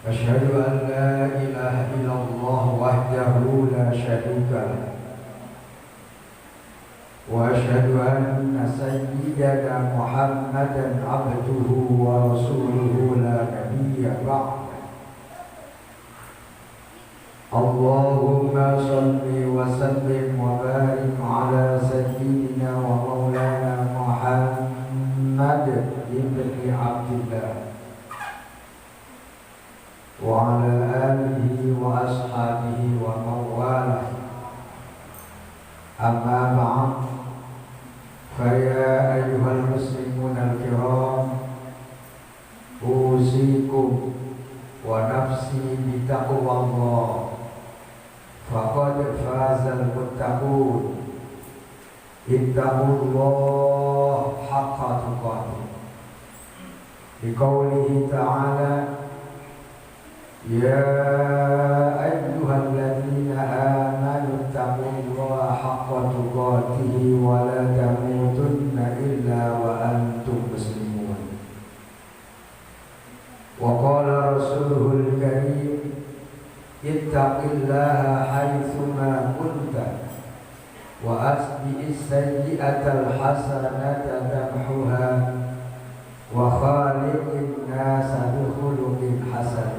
أشهد أن لا إله إلا الله وحده لا شريك له وأشهد أن سيدنا محمدا عبده ورسوله لا نبي بعده. اللهم صل وسلم وبارك على سيدنا ومولانا محمد بن عبد الله وعلى آله وأصحابه ومن والاه. أما بعد، فيا أيها المسلمون الكرام، أوصيكم ونفسي بتقوى الله، فقد فاز المتقون. اتقوا الله حق تقاته. بقوله تعالى: يا أيها الذين آمنوا اتقوا الله حق تقاته ولا تموتن إلا وأنتم مسلمون. وقال رسوله الكريم: اتق الله حيثما كنت وأتبع السيئة الحسنة تمحها وخالق الناس بخلق حسن.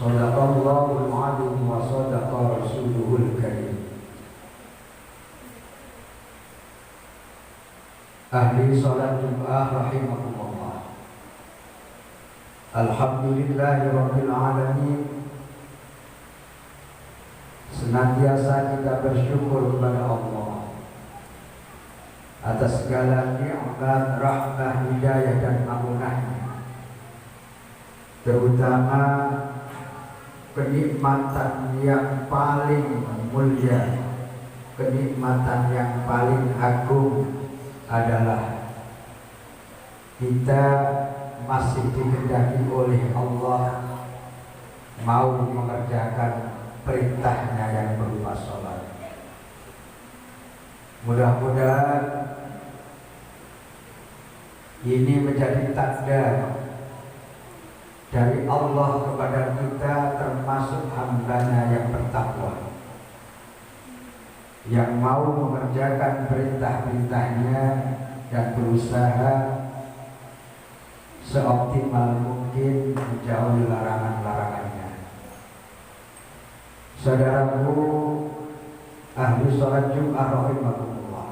Shadaqallahul azim wa shadaqa rasuluhul karim. Ahli salat Jumat rahimakumullah. Alhamdulillahi rabbil alamin. Senantiasa kita bersyukur kepada Allah atas segala nikmat, rahmah, hidayah dan amunahnya, terutama kenikmatan yang paling mulia, kenikmatan yang paling agung adalah kita masih dikehendaki oleh Allah mau mengerjakan perintahnya yang berupa sholat. Mudah-mudahan ini menjadi tanda dari Allah kepada kita, termasuk hambanya yang bertakwa, yang mau mengerjakan perintah-perintahnya dan berusaha seoptimal mungkin menjauhi larangan-larangannya. Saudaraku ahli sholat Jumat rahimahullah,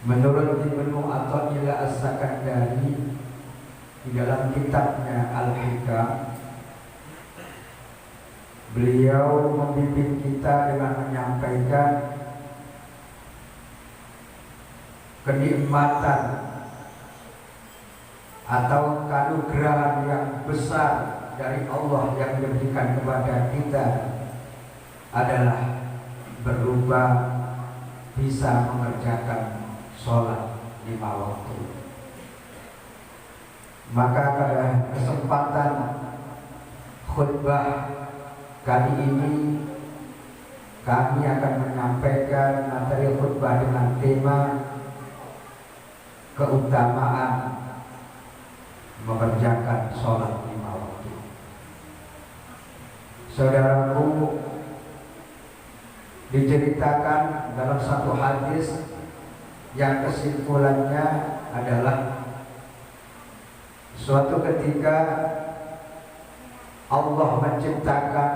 menurut Ibnu Athaillah As-Sakandari di dalam kitabnya Al-Hikam, beliau membimbing kita dengan menyampaikan kenikmatan atau kanugrahan yang besar dari Allah yang diberikan kepada kita adalah berupa bisa mengerjakan sholat 5 waktu. Maka pada kesempatan khutbah kali ini kami akan menyampaikan materi khutbah dengan tema keutamaan mengerjakan sholat 5 waktu. Saudaraku, diceritakan dalam satu hadis yang kesimpulannya adalah suatu ketika Allah menciptakan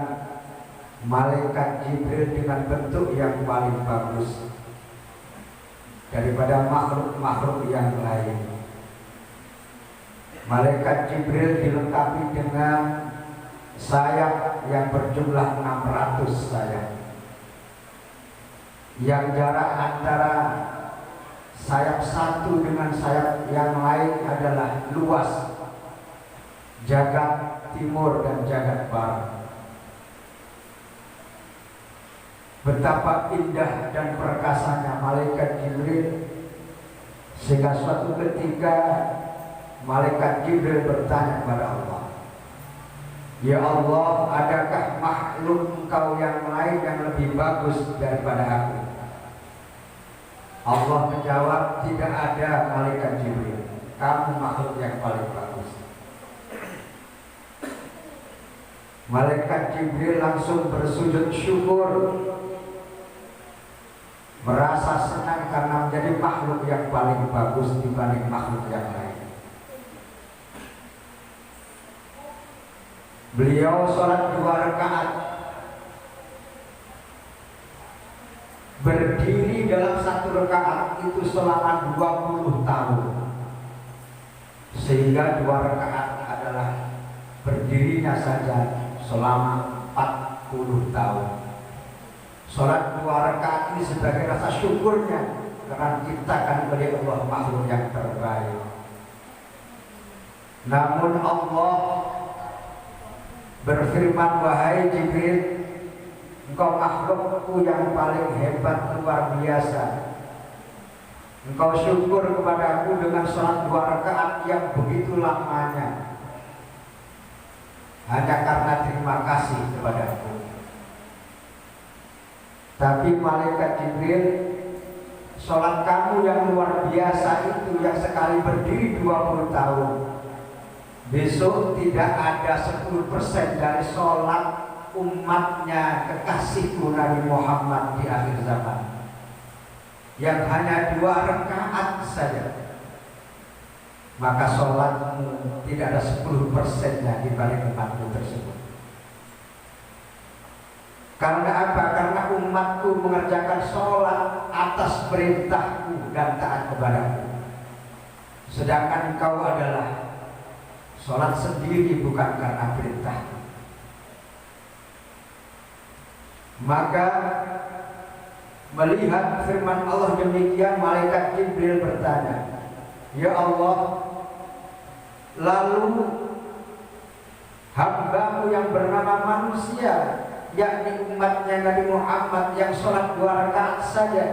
malaikat Jibril dengan bentuk yang paling bagus daripada makhluk-makhluk yang lain. Malaikat Jibril dilengkapi dengan sayap yang berjumlah 600 sayap, yang jarak antara sayap satu dengan sayap yang lain adalah luas jagat timur dan jagat barat. Betapa indah dan perkasanya malaikat Jibril, sehingga suatu ketika malaikat Jibril bertanya kepada Allah, "Ya Allah, adakah makhluk Engkau yang lain yang lebih bagus daripada aku?" Allah menjawab, "Tidak ada malaikat Jibril, kamu makhluk yang paling bagus. Malaikat Jibril langsung bersujud syukur, merasa senang karena menjadi makhluk yang paling bagus dibanding makhluk yang lain. Beliau sholat 2 rakaat, berdiri dalam 1 rakaat itu selama 20 tahun, sehingga 2 rakaat adalah berdirinya saja selama 40 tahun. Sholat 2 rakaat ini sebagai rasa syukurnya karena diciptakan oleh Allah makhluk yang terbaik. Namun Allah berfirman, wahai Jibril, engkau makhlukku yang paling hebat, luar biasa. Engkau syukur kepadaku dengan sholat 2 rakaat yang begitu lamanya, hanya karena terima kasih kepadaku. Tapi malaikat Jibril, sholat kamu yang luar biasa itu yang sekali berdiri 20 tahun, besok tidak ada 10% dari sholat umatnya kekasihku Nabi Muhammad di akhir zaman, yang hanya 2 rakaat saja. Maka sholatmu tidak ada 10%-nya dibanding umatku tersebut. Karena apa? Karena umatku mengerjakan sholat atas perintahku dan taat kepadaku. Sedangkan engkau adalah sholat sendiri bukan karena perintahku. Maka melihat firman Allah demikian, malaikat Jibril bertanya, ya Allah, lalu hambamu yang bernama manusia, yakni umatnya Nabi Muhammad yang sholat 2 rakaat saja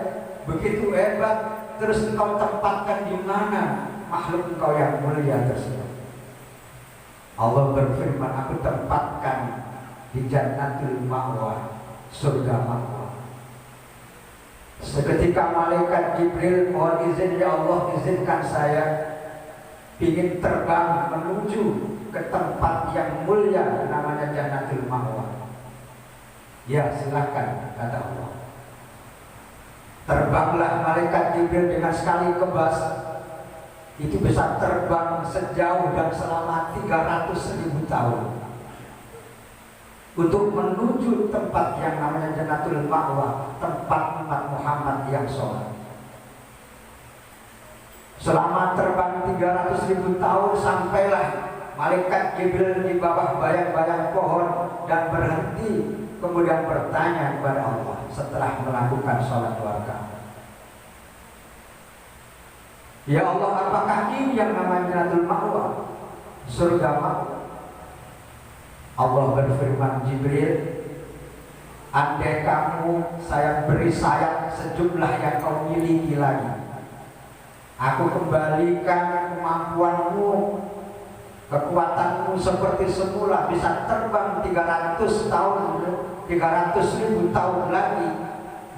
begitu hebat, terus engkau tempatkan di mana makhluk engkau yang mulia tersebut? Allah berfirman, aku tempatkan di Jannatul Ma'wa, surga Ma'wa. Seketika malaikat Jibril, mohon izin ya Allah, izinkan saya ingin terbang menuju ke tempat yang mulia namanya Jannatul Ma'wa. Ya silakan, kata Allah. Terbanglah malaikat Jibril dengan sekali kebas. Itu bisa terbang sejauh dan selama 300.000 tahun untuk menuju tempat yang namanya Jannatul Ma'wa, tempat umat Muhammad yang sholat. Selama terbang 300.000 tahun, sampailah malaikat Jibril di bawah bayang-bayang pohon dan berhenti, kemudian bertanya kepada Allah setelah melakukan sholat 2 rakaat. Ya Allah, apakah ini yang namanya Jannatul Ma'wa, surga Ma'wa? Allah berfirman, Jibril, andai kamu saya beri sayap sejumlah yang kau miliki lagi, aku kembalikan kemampuanmu, kekuatanmu seperti semula, bisa terbang 300 tahun, 300.000 tahun lagi,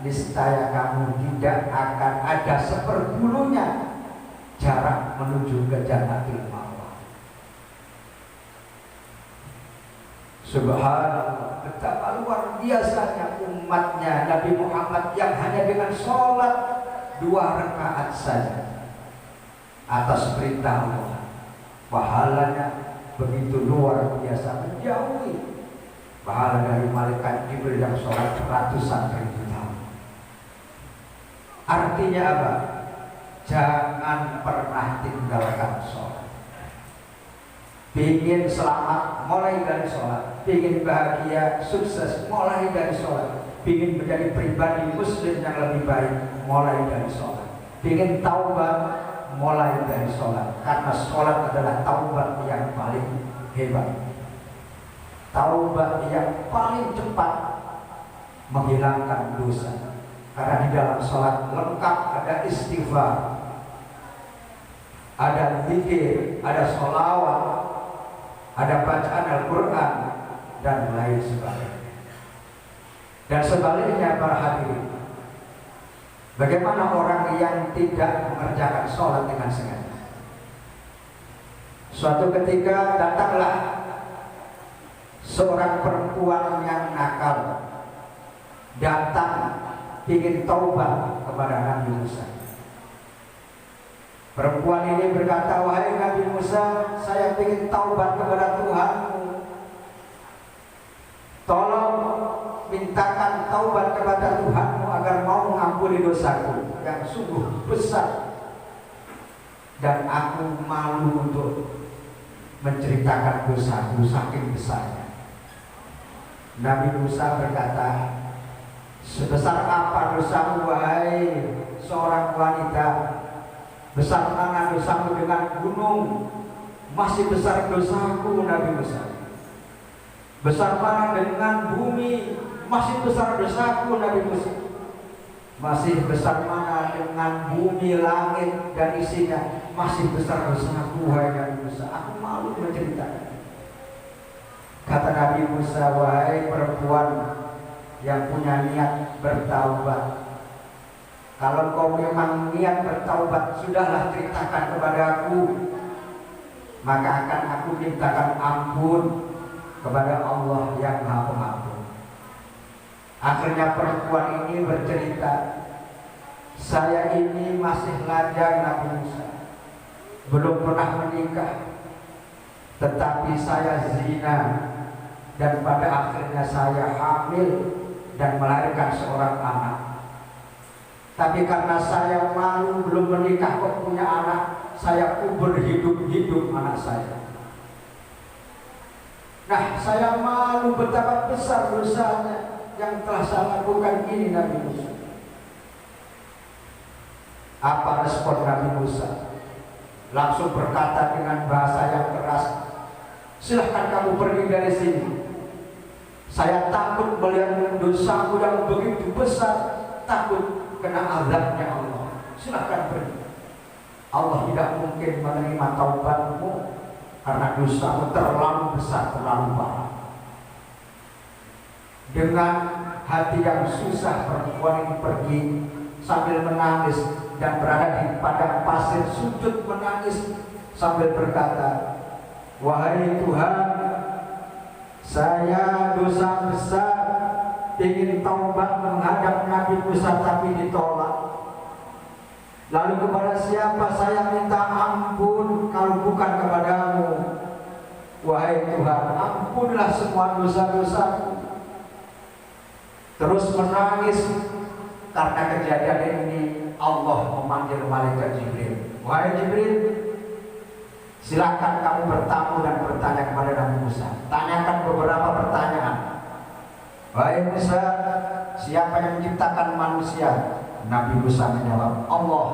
niscaya kamu tidak akan ada seperdulunya jarak menuju ke Jannatul Ma'wa. Subhanallah, betapa luar biasanya umatnya Nabi Muhammad yang hanya dengan sholat 2 rakaat saja atas perintah Allah, pahalanya begitu luar biasa, menjauhi pahala dari malaikat Jibril yang sholat ratusan ribu tahun. Artinya apa? Jangan pernah tinggalkan sholat. Ingin selamat, mulai dari sholat. Ingin bahagia, sukses, mulai dari sholat. Ingin menjadi pribadi muslim yang lebih baik, mulai dari sholat. Ingin taubat, mulai dari sholat. Karena sholat adalah taubat yang paling hebat, taubat yang paling cepat menghilangkan dosa. Karena di dalam sholat lengkap ada istighfar, ada zikir, ada sholawat, ada bacaan Al-Quran dan lain sebagainya. Dan sebaliknya para hadirin, bagaimana orang yang tidak mengerjakan sholat dengan sengaja? Suatu ketika datanglah seorang perempuan yang nakal, datang ingin taubat kepada Nabi Musa. Perempuan ini berkata, wahai Nabi Musa, saya ingin taubat kepada Tuhanmu. Tolong mintakan taubat kepada Tuhanmu agar mau mengampuni dosaku yang sungguh besar, dan aku malu untuk menceritakan dosaku saking besarnya. Nabi Musa berkata, sebesar apa dosamu wahai seorang wanita? Besar mana dosamu dengan gunung? Masih besar dosaku Nabi Musa. Besar mana dengan bumi? Masih besar dosaku Nabi Musa. Masih besar mana dengan bumi, langit dan isinya? Masih besar dosaku wahai Nabi Musa. Aku malu menceritakan. Kata Nabi Musa, wahai perempuan yang punya niat bertaubat, kalau kau memang niat bertaubat, sudahlah ceritakan kepadaku, maka akan aku mintakan ampun kepada Allah yang Maha Pengampun. Akhirnya perempuan ini bercerita, saya ini masih lajang Nabi Musa, belum pernah menikah, tetapi saya zina, dan pada akhirnya saya hamil dan melahirkan seorang anak. Tapi karena saya malu belum menikah kok punya anak, saya kubur hidup-hidup anak saya. Nah, saya malu betapa besar dosanya yang telah saya lakukan ini Nabi Musa. Apa respon Nabi Musa? Langsung berkata dengan bahasa yang keras, silahkan kamu pergi dari sini. Saya takut melihat dosamu yang begitu besar, takut kena azabnya Allah. Silahkan pergi. Allah tidak mungkin menerima taubatmu karena dosamu terlalu besar, terlalu parah. Dengan hati yang susah, perempuan ini pergi sambil menangis dan berada di padang pasir, sujud menangis sambil berkata, wahai Tuhan, saya dosa besar, ingin taubat menghadap Nabi Musa tapi ditolak. Lalu kepada siapa saya minta ampun kalau bukan kepadamu? Wahai Tuhan, ampunlah semua dosa-dosaku. Terus menangis. Karena kejadian ini Allah memanggil malaikat Jibril. Wahai Jibril, silakan kamu bertamu dan bertanya kepada Nabi Musa. Tanyakan beberapa pertanyaan. Wahai Musa, siapa yang menciptakan manusia? Nabi Musa menjawab, Allah.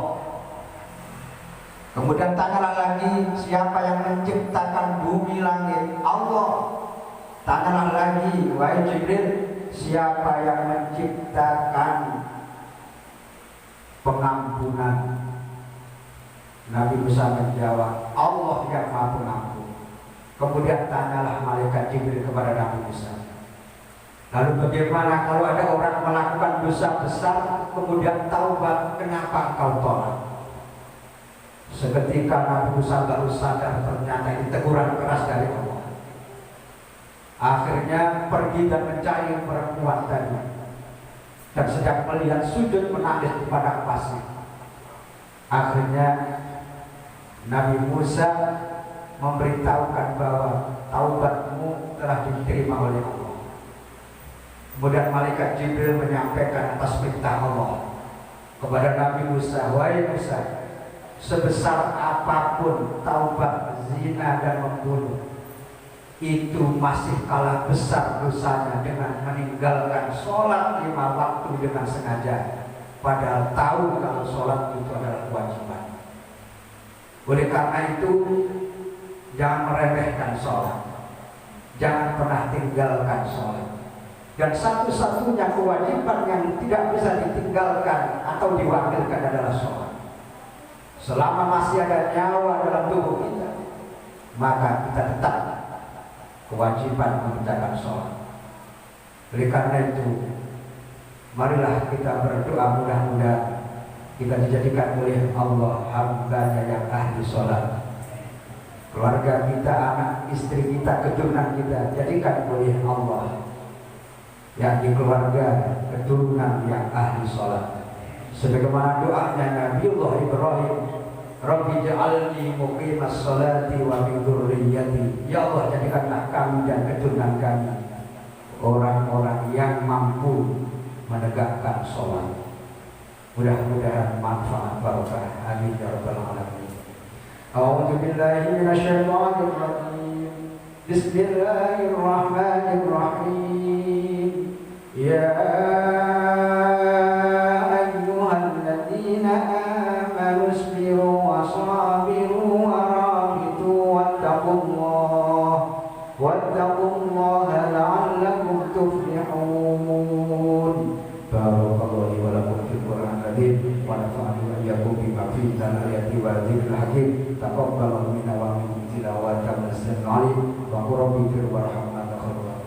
Kemudian tanyalah lagi, siapa yang menciptakan bumi langit? Allah. Tanyalah lagi, wahai Jibril, siapa yang menciptakan pengampunan? Nabi Musa menjawab, Allah yang Maha Pengampun. Kemudian tanyalah malaikat Jibril kepada Nabi Musa, lalu bagaimana kalau ada orang melakukan dosa besar kemudian taubat, kenapa engkau tolak? Seketika Nabi Musa baru sadar ternyata ini teguran keras dari Allah. Akhirnya pergi dan mencari perempuan tadi, dan sedang melihat sujud menangis di padang pasir. Akhirnya Nabi Musa memberitahukan bahwa taubatmu telah diterima oleh Allah. Kemudian malaikat Jibril menyampaikan atas perintah Allah kepada Nabi Musa, wahai Musa, sebesar apapun taubat zina dan membunuh, itu masih kalah besar dosanya dengan meninggalkan sholat 5 waktu dengan sengaja, padahal tahu kalau sholat itu adalah kewajiban. Oleh karena itu, jangan meremehkan sholat, jangan pernah tinggalkan sholat. Dan satu-satunya kewajiban yang tidak bisa ditinggalkan atau diwakilkan adalah sholat. Selama masih ada nyawa dalam tubuh kita, maka kita tetap kewajiban mengerjakan sholat. Oleh karena itu, marilah kita berdoa mudah-mudahan kita dijadikan oleh Allah hambanya yang ahli sholat. keluarga kita, anak istri kita, keturunan kita jadikan oleh Allah yang di keluarga keturunan yang ahli sholat, sebagaimana doanya Nabiullah Ibrahim, Rabbi ja'alni muqimas sholati wa min dzurriyyati. Ya Allah, jadikanlah kami dan keturunan kami orang-orang yang mampu menegakkan sholat. Mudah-mudahan manfaat barokah. Amin ya rabbal alamin. A'udzu billahi minasyaitonir rajim. Bismillahirrahmanirrahim. Ya ayyuhalladzina amanu isbiru wa sabiru wa rabitu wattaqullaha la'allakum tuflihun. Barakallahu li wa lakum fil Qur'anil Karim wa nafa'ani wa iyyakum bima fihi min ayati wa dzikril hakim. Taqabbalu minna wa minkum tilawatan sami'an 'alim wa qul rabbi fir warhamna takhawwa.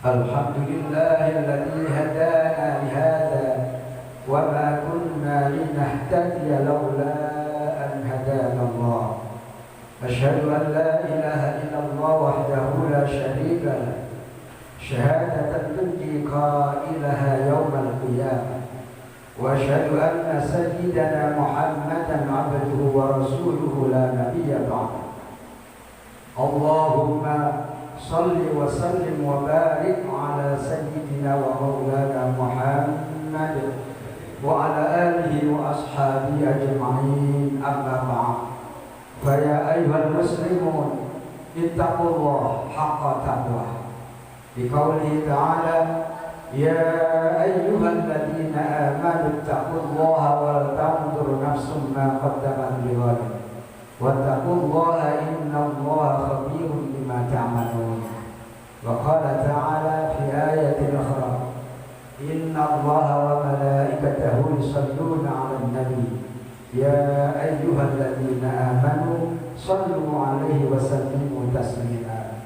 Alhamdulillahilladzi hadana li hadza wa ma kunna linahtadiya laula an hadana Allah. Asyhadu an la ilaha illallah wahdahu la syarika lah, syahadatan tunji qailaha yaumal qiyamah. Wa asyhadu anna sayyidana Muhammadan abduhu wa rasuluhu la nabiyya ba'dahu. Allahumma salli wa sallim wa barik ala sayyidina wa maulana Muhammad wa ala alihi wa ashabihi ajma'in. Amma ba'd. Fa ya ayyuhal muslimun ittaqullaha haqqa taqwah. Bi qoulihi ta'ala ya ayyuhalladzina amanu ittaqullaha wal tanzur nafsum ma qaddamat lighad. Wattaqullaha innallaha khabirun bima ta'malun. Wa qala ta'ala fi ayatin ukhra innallaha wa malaikatahu yusalluna 'alan nabi ya ayyuhalladzina amanu sallu 'alaihi wa sallimu taslima.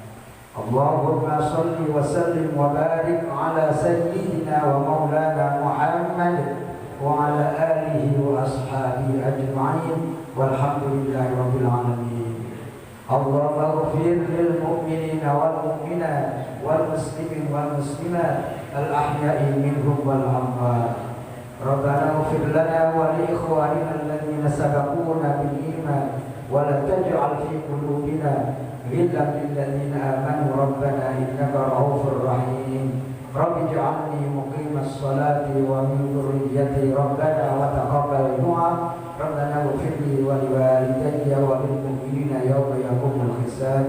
Allahumma salli wa sallim wa barik 'ala sayyidina wa maulana Muhammad wa 'ala alihi wa ashabihi ajma'in. Walhamdulillahi rabbil alamin. Allahumma ighfir lil mu'minina wal mu'minat wal muslimin wal muslimat al ahya'i minhum wal amwat. Rabbana ighfir lana wa li ikhwanina alladhina sabaquna bil iman wa la taj'al fi qulubina ghillan lil ladzina amanu rabbana innaka ra'ufur rahim. Rabbi ij'alni muqimas salati wa min dhurriyyati rabbana wa taqabbal du'a. Rabbana ighfir li wa liwalidayya wa lil mu'minina yawma yaqumul hisab.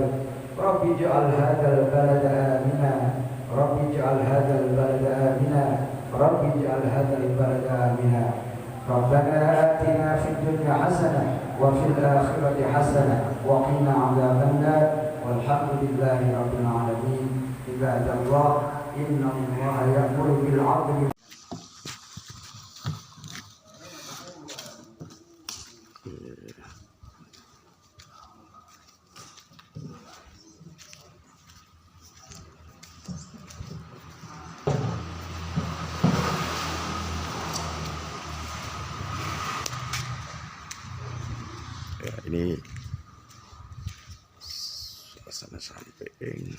Rabbi ij'al hadzal balada amina. Rabbi ij'al hadzal balada amina. Rabbi ij'al hadzal balada amina. Rabbana atina fid dunya hasanah wa fil akhirati hasanah wa qina 'adzabannar. Walhamdulillahi rabbil alamin. Ibadallah, innallaha ya'muru bil 'adli. Ya, ini suasana samping